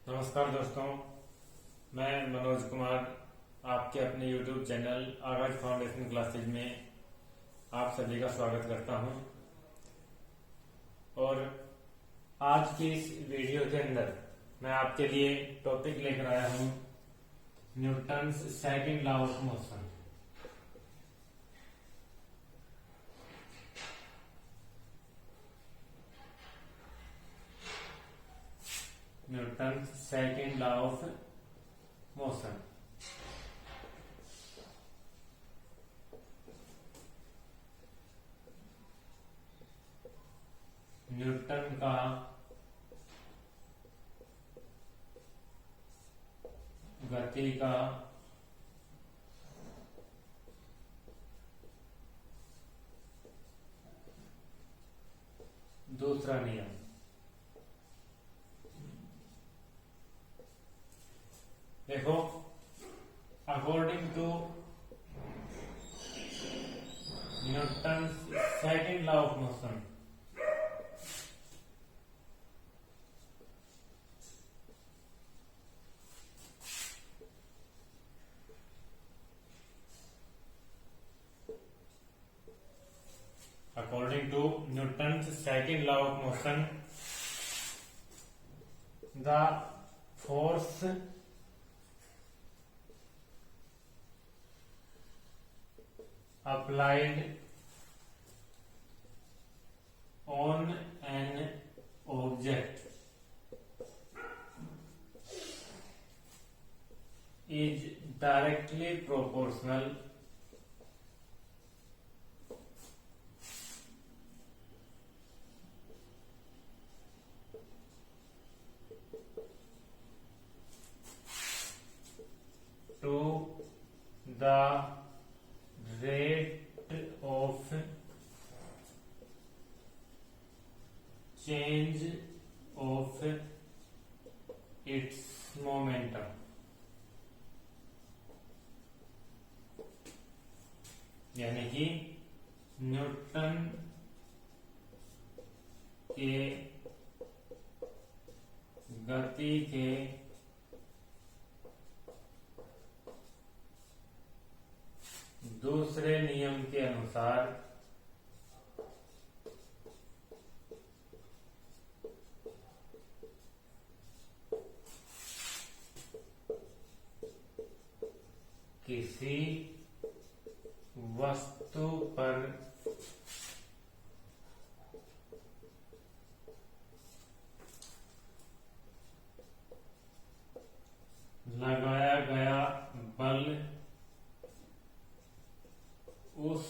नमस्कार दोस्तों, मैं मनोज कुमार आपके अपने YouTube चैनल आगाज फाउंडेशन क्लासेज में आप सभी का स्वागत करता हूं। और आज की इस वीडियो के अंदर मैं आपके लिए टॉपिक लेकर आया हूं Newton's second law of motion. Newton's second law of motion. Newton का गति का दूसरा नियम। देखो, according to Newton's second law of motion, according to Newton's second law of motion, the force applied on an object is directly proportional to the rate of change of its momentum। यानी कि Newton के गति के दूसरे नियम के अनुसार किसी वस्तु पर लगाया गया बल उस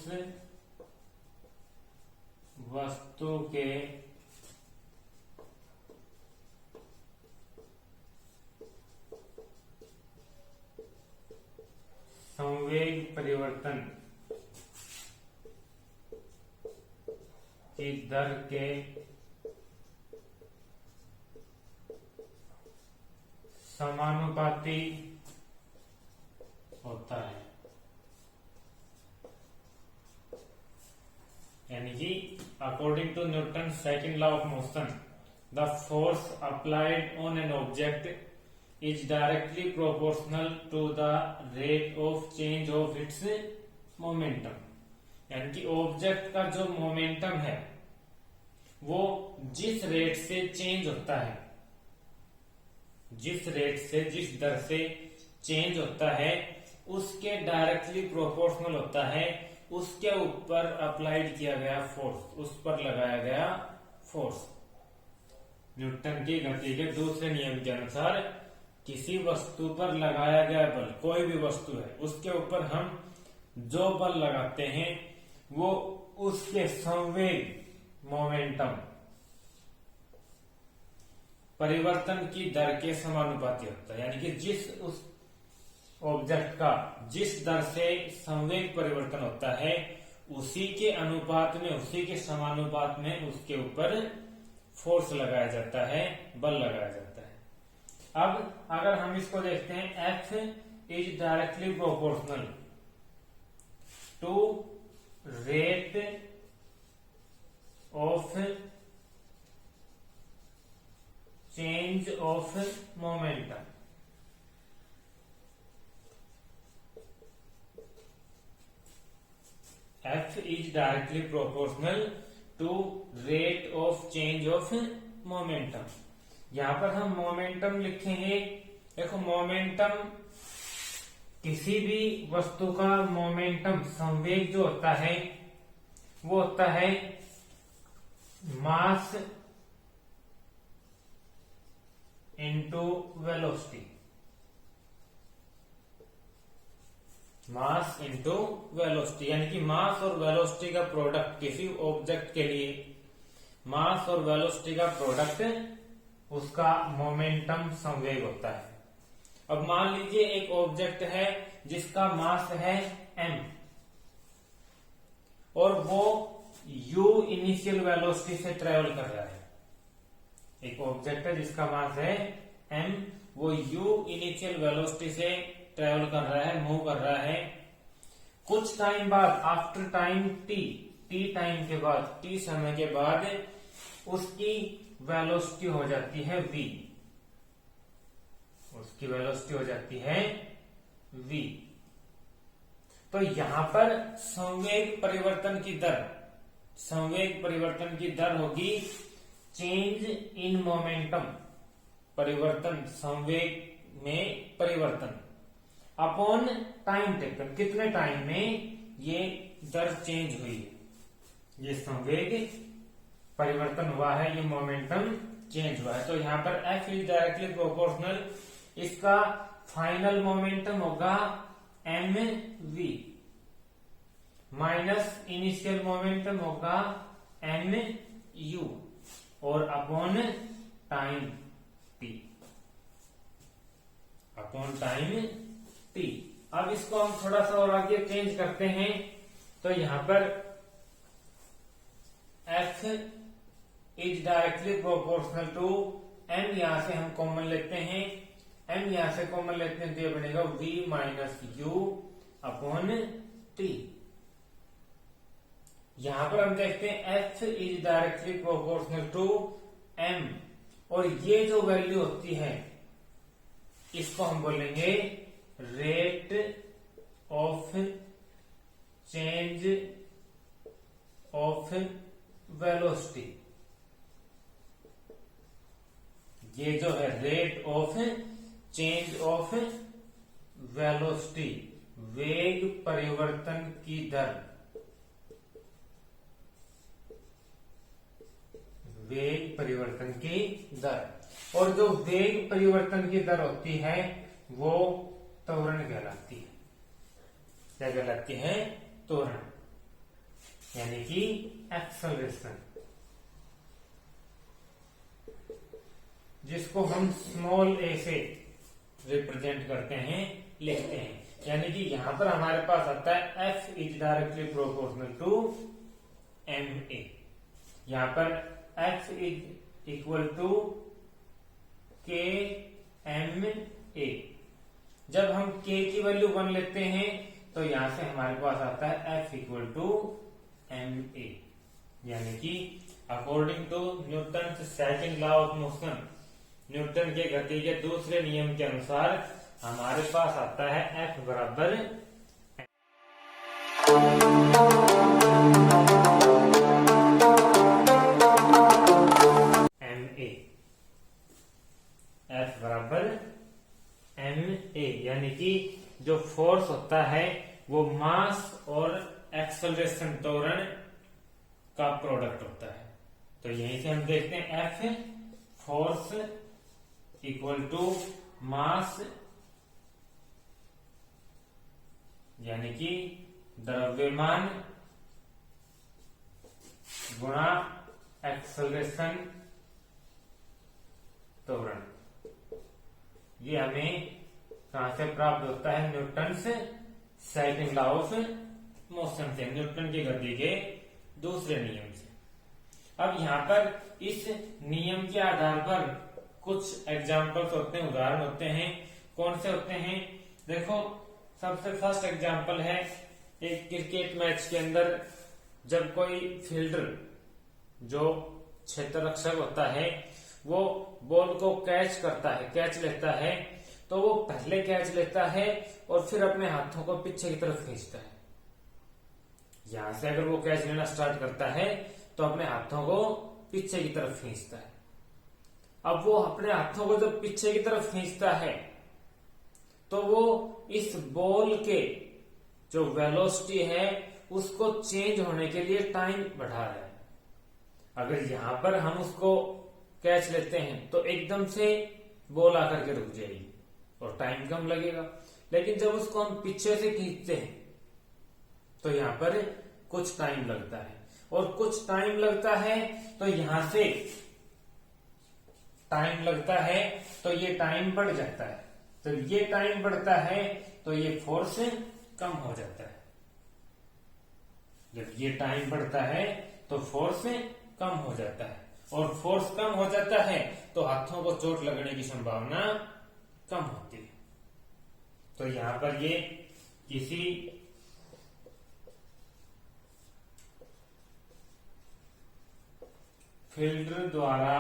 वस्तु के संवेग परिवर्तन की दर के समानुपाती होता है। यानी कि according to Newton second law of motion, the force applied on an object is directly proportional to the rate of change of its momentum. यानी कि ऑब्जेक्ट का जो मोमेंटम है वो जिस रेट से चेंज होता है, जिस रेट से, जिस दर से चेंज होता है, उसके डायरेक्टली प्रोपोर्शनल होता है उसके ऊपर अप्लाइड किया गया फोर्स, उस पर लगाया गया फोर्स। न्यूटन की गति के दूसरे नियम के अनुसार किसी वस्तु पर लगाया गया बल, कोई भी वस्तु है, उसके ऊपर हम जो बल लगाते हैं वो उसके संवेग, मोमेंटम परिवर्तन की दर के समानुपाती होता है। यानी कि जिस उस ऑब्जेक्ट का जिस दर से संवेग परिवर्तन होता है उसी के अनुपात में, उसी के समानुपात में उसके ऊपर फोर्स लगाया जाता है, बल लगाया जाता है। अब अगर हम इसको देखते हैं, F is directly proportional to rate of change of momentum. F is directly proportional to rate of change of momentum. यहां पर हम मोमेंटम लिखेंगे। देखो मोमेंटम किसी भी वस्तु का मोमेंटम संवेग जो होता है वो होता है mass into velocity. Mass into velocity यानी कि मास और वेलोसिटी का प्रोडक्ट किसी ऑब्जेक्ट के लिए मास और वेलोसिटी का प्रोडक्ट उसका मोमेंटम संवेग होता है। अब मान लीजिए एक ऑब्जेक्ट है जिसका मास है m और वो u इनिशियल वेलोसिटी से ट्रेवल कर रहा है। एक ऑब्जेक्ट है जिसका मास है m, वो u इनिशियल वेलोसिटी से ट्रेवल कर रहा है, मूव कर रहा है। कुछ टाइम बाद आफ्टर टाइम t टाइम के बाद, t समय के बाद उसकी वेलोसिटी हो जाती है v। उसकी वेलोसिटी हो जाती है v। तो यहां पर संवेग परिवर्तन की दर होगी चेंज इन मोमेंटम, परिवर्तन संवेग में परिवर्तन अपॉन टाइम टेकन, कितने टाइम में ये दर चेंज हुई है, ये संवेग परिवर्तन हुआ है, ये मोमेंटम चेंज हुआ है। तो यहाँ पर F इज डायरेक्टली प्रोपोर्शनल, इसका फाइनल मोमेंटम होगा mv माइनस इनिशियल मोमेंटम होगा mu और upon time t, upon time t। अब इसको हम थोड़ा सा और आगे चेंज करते हैं। तो यहां पर F is directly proportional to m, यहां से हम कॉमन लेते हैं, m यहां से कॉमन लेते हैं तो ये बनेगा v minus u upon t। यहां पर हम देखते हैं F is directly proportional to m और ये जो वैल्यू होती है इसको हम बोलेंगे rate of change of velocity. ये जो है rate of change of velocity, वेग परिवर्तन की दर, वेग परिवर्तन की दर। और जो वेग परिवर्तन की दर होती है वो त्वरण कहलाती है। क्या कहलाती है? त्वरण, यानी कि एक्सेलरेशन, जिसको हम स्मॉल a से रिप्रेजेंट करते हैं, लिखते हैं। यानी कि यहां पर हमारे पास आता है F is directly proportional to ma। यहां पर F is equal to k ma। जब हम k की वैल्यू 1 लेते हैं तो यहां से हमारे पास आता है F इक्वल टू ma। यानी कि according to Newton second law of motion, Newton के गति के दूसरे नियम के अनुसार हमारे पास आता है F बराबर ma। F बराबर ma, यानी कि जो फोर्स होता है वो मास और एक्सेलरेशन त्वरण का प्रोडक्ट होता है। तो यहीं से हम देखते हैं F force equal to mass, यानी कि द्रव्यमान गुणा एक्सेलरेशन त्वरण। ये हमें कहां से प्राप्त होता है? न्यूटन से सेकंड लॉ ऑफ मोशन से, न्यूटन की गति के दूसरे नियम से। अब यहाँ पर इस नियम के आधार पर कुछ एग्जाम्पल्स होते हैं, उदाहरण होते हैं। कौन से होते हैं? देखो, सबसे फर्स्ट एग्जाम्पल है एक क्रिकेट मैच के अंदर जब कोई फील्डर जो क्षेत्र रक्षक होता है वो बॉल को कैच करता है, कैच लेता है, तो वो पहले कैच लेता है और फिर अपने हाथों को पीछे की तरफ खींचता है। यहां से अगर वो कैच लेना स्टार्ट करता है तो अपने हाथों को पीछे की तरफ खींचता है। अब वो अपने हाथों को जब पीछे की तरफ खींचता है तो वो इस बॉल के जो वेलोसिटी है उसको चेंज होने के लिए टाइम बढ़ा रहा है। अगर यहां पर हम उसको कैच लेते हैं तो एकदम से बॉल आकर के रुक जाएगी और टाइम कम लगेगा, लेकिन जब उसको हम पीछे से खींचते हैं तो यहां पर कुछ टाइम लगता है, और कुछ टाइम लगता है तो यहां से टाइम लगता है तो ये टाइम बढ़ जाता है। जब ये टाइम बढ़ता है तो ये फोर्स कम हो जाता है। जब ये टाइम बढ़ता है तो फोर्स कम हो जाता है, और फोर्स कम हो जाता है तो हाथों को चोट लगने की संभावना कम होती है। तो यहां पर ये किसी फील्डर द्वारा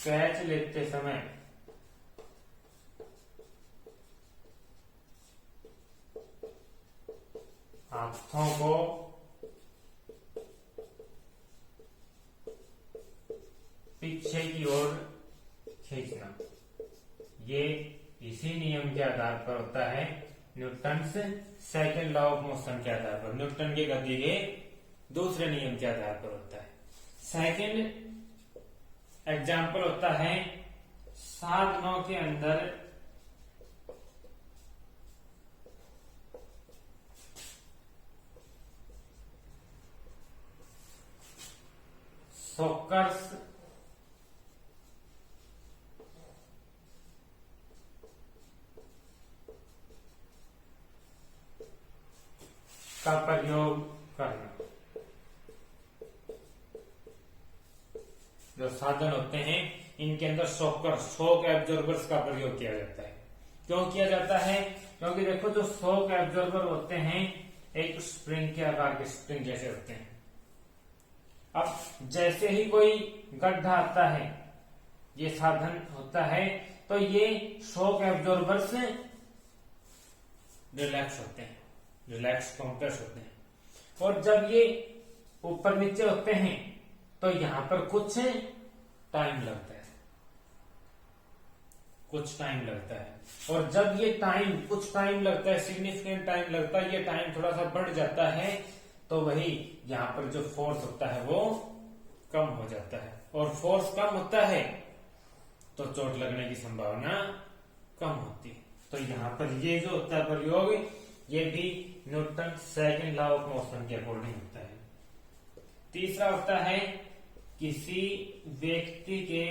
कैच लेते समय हाथों को पीछे की ओर खींचना, ये इसी नियम के आधार पर होता है, Newton second law of motion के आधार पर, न्यूटन के गति के दूसरे नियम के आधार पर होता है। सेकंड एग्जाम्पल होता है साधनों के अंदर सोकर्स का प्रयोग करना। जो साधन होते हैं इनके अंदर शॉक एब्जॉर्बर्स का प्रयोग किया जाता है। क्यों किया जाता है? क्योंकि देखो जो शॉक एब्जॉर्बर होते हैं एक स्प्रिंग के आकार के स्प्रिंग जैसे होते हैं। अब जैसे ही कोई गड्ढा आता है, ये साधन होता है, तो ये शॉक एब्जॉर्बर से रिलैक्स होते हैं, रिलैक्स कॉम्प्रेस होते हैं, और जब ये ऊपर नीचे होते हैं तो यहां पर कुछ टाइम लगता है, कुछ टाइम लगता है, और जब ये टाइम कुछ टाइम लगता है, सिग्निफिकेंट टाइम लगता है, ये टाइम थोड़ा सा बढ़ जाता है, तो वही यहां पर जो फोर्स होता है वो कम हो जाता है, और फोर्स कम होता है तो चोट लगने की संभावना कम होती है। तो यहां पर ये जो होता है प्रयोग, ये भी Newton second law of motion के अकॉर्डिंग होता है। तीसरा होता है किसी व्यक्ति के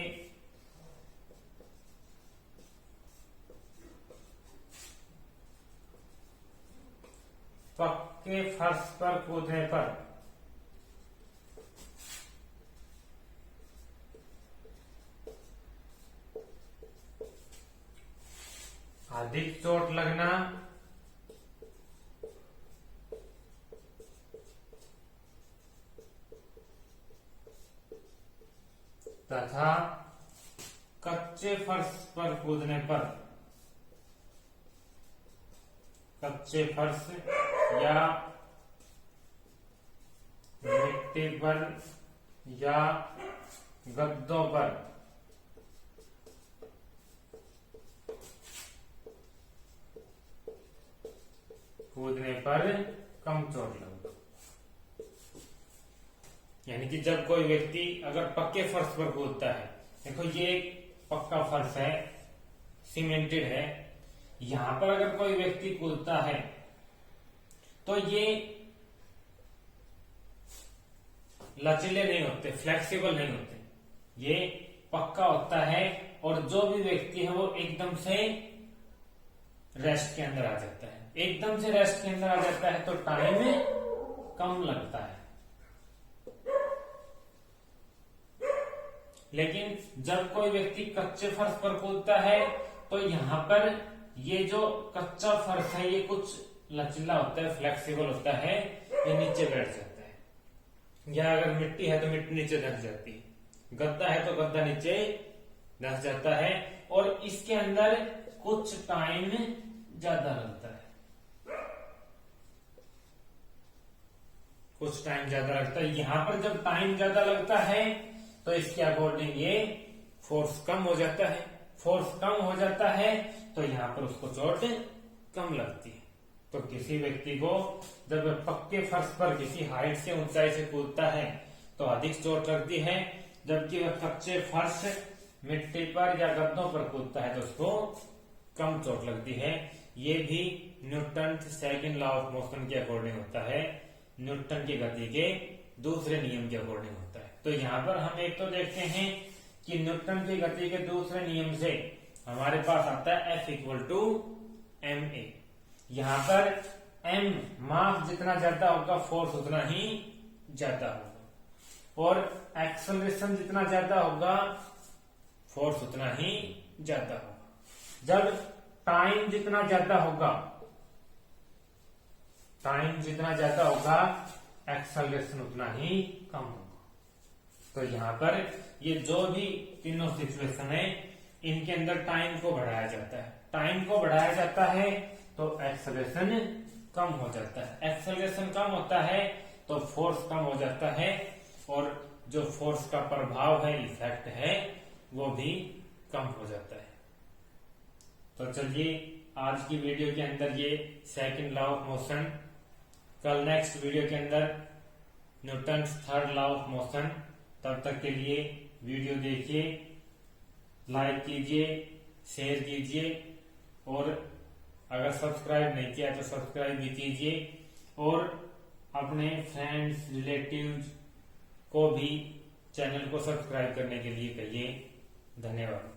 पक्के फर्श पर कूदने पर अधिक चोट लगना तथा कच्चे फर्श पर कूदने पर, कच्चे फर्श या मिट्टी पर या गद्दों पर कूदने पर कम चोट लगना। यानी कि जब कोई व्यक्ति अगर पक्के फर्श पर कूदता है, देखो ये एक पक्का फर्श है, सीमेंटेड है, यहां पर अगर कोई व्यक्ति कूदता है तो ये लचीले नहीं होते, फ्लेक्सिबल नहीं होते, ये पक्का होता है, और जो भी व्यक्ति है वो एकदम से रेस्ट के अंदर आ जाता है। एकदम से रेस्ट के अंदर आ जाता है तो टाइम कम लगता है, लेकिन जब कोई व्यक्ति कच्चे फर्श पर कूदता है तो यहां पर ये जो कच्चा फर्श है ये कुछ लचीला होता है, फ्लेक्सिबल होता है, ये नीचे बैठ जाता है। या अगर मिट्टी है तो मिट्टी नीचे धस जाती है, गद्दा है तो गद्दा नीचे धस जाता है। और इसके अंदर कुछ टाइम ज्यादा लगता है, कुछ टाइम ज्यादा लगता है। यहां पर जब टाइम ज्यादा लगता है तो इसके अकॉर्डिंग ये फोर्स कम हो जाता है। फोर्स कम हो जाता है तो यहां पर उसको चोट कम लगती है। तो किसी व्यक्ति को जब पक्के फर्श पर किसी हाइट से ऊंचाई से कूदता है तो अधिक चोट लगती है, जबकि वह कच्चे फर्श मिट्टी पर या गद्दों पर कूदता है तो उसको कम चोट लगती है। ये भी Newton second law of motion के अकॉर्डिंग होता है, न्यूटन की गति के दूसरे नियम के अकॉर्डिंग होता है। तो यहाँ पर हम एक तो देखते हैं कि न्यूटन की गति के दूसरे नियम से हमारे पास आता है F इक्वल टू ma। यहाँ पर m मास जितना ज्यादा होगा फोर्स उतना ही ज्यादा होगा, और एक्सेलरेशन जितना ज्यादा होगा फोर्स उतना ही ज्यादा होगा। जब टाइम जितना ज्यादा होगा, टाइम जितना ज्यादा होगा एक्सेलरेशन उतना ही कम होगा। तो यहाँ पर ये जो भी तीनों सिचुएशन है इनके अंदर टाइम को बढ़ाया जाता है। टाइम को बढ़ाया जाता है तो एक्सेलरेशन कम हो जाता है। एक्सेलरेशन कम होता है तो फोर्स कम हो जाता है, और जो फोर्स का प्रभाव है, इफेक्ट है, वो भी कम हो जाता है। तो चलिए आज की वीडियो के अंदर ये सेकंड लॉ ऑफ मोशन, कल नेक्स्ट वीडियो के अंदर Newton third law of motion. तब तक के लिए वीडियो देखिए, लाइक कीजिए, शेयर कीजिए, और अगर सब्सक्राइब नहीं किया तो सब्सक्राइब भी कीजिए, और अपने फ्रेंड्स रिलेटिव्स को भी चैनल को सब्सक्राइब करने के लिए कहिए। धन्यवाद।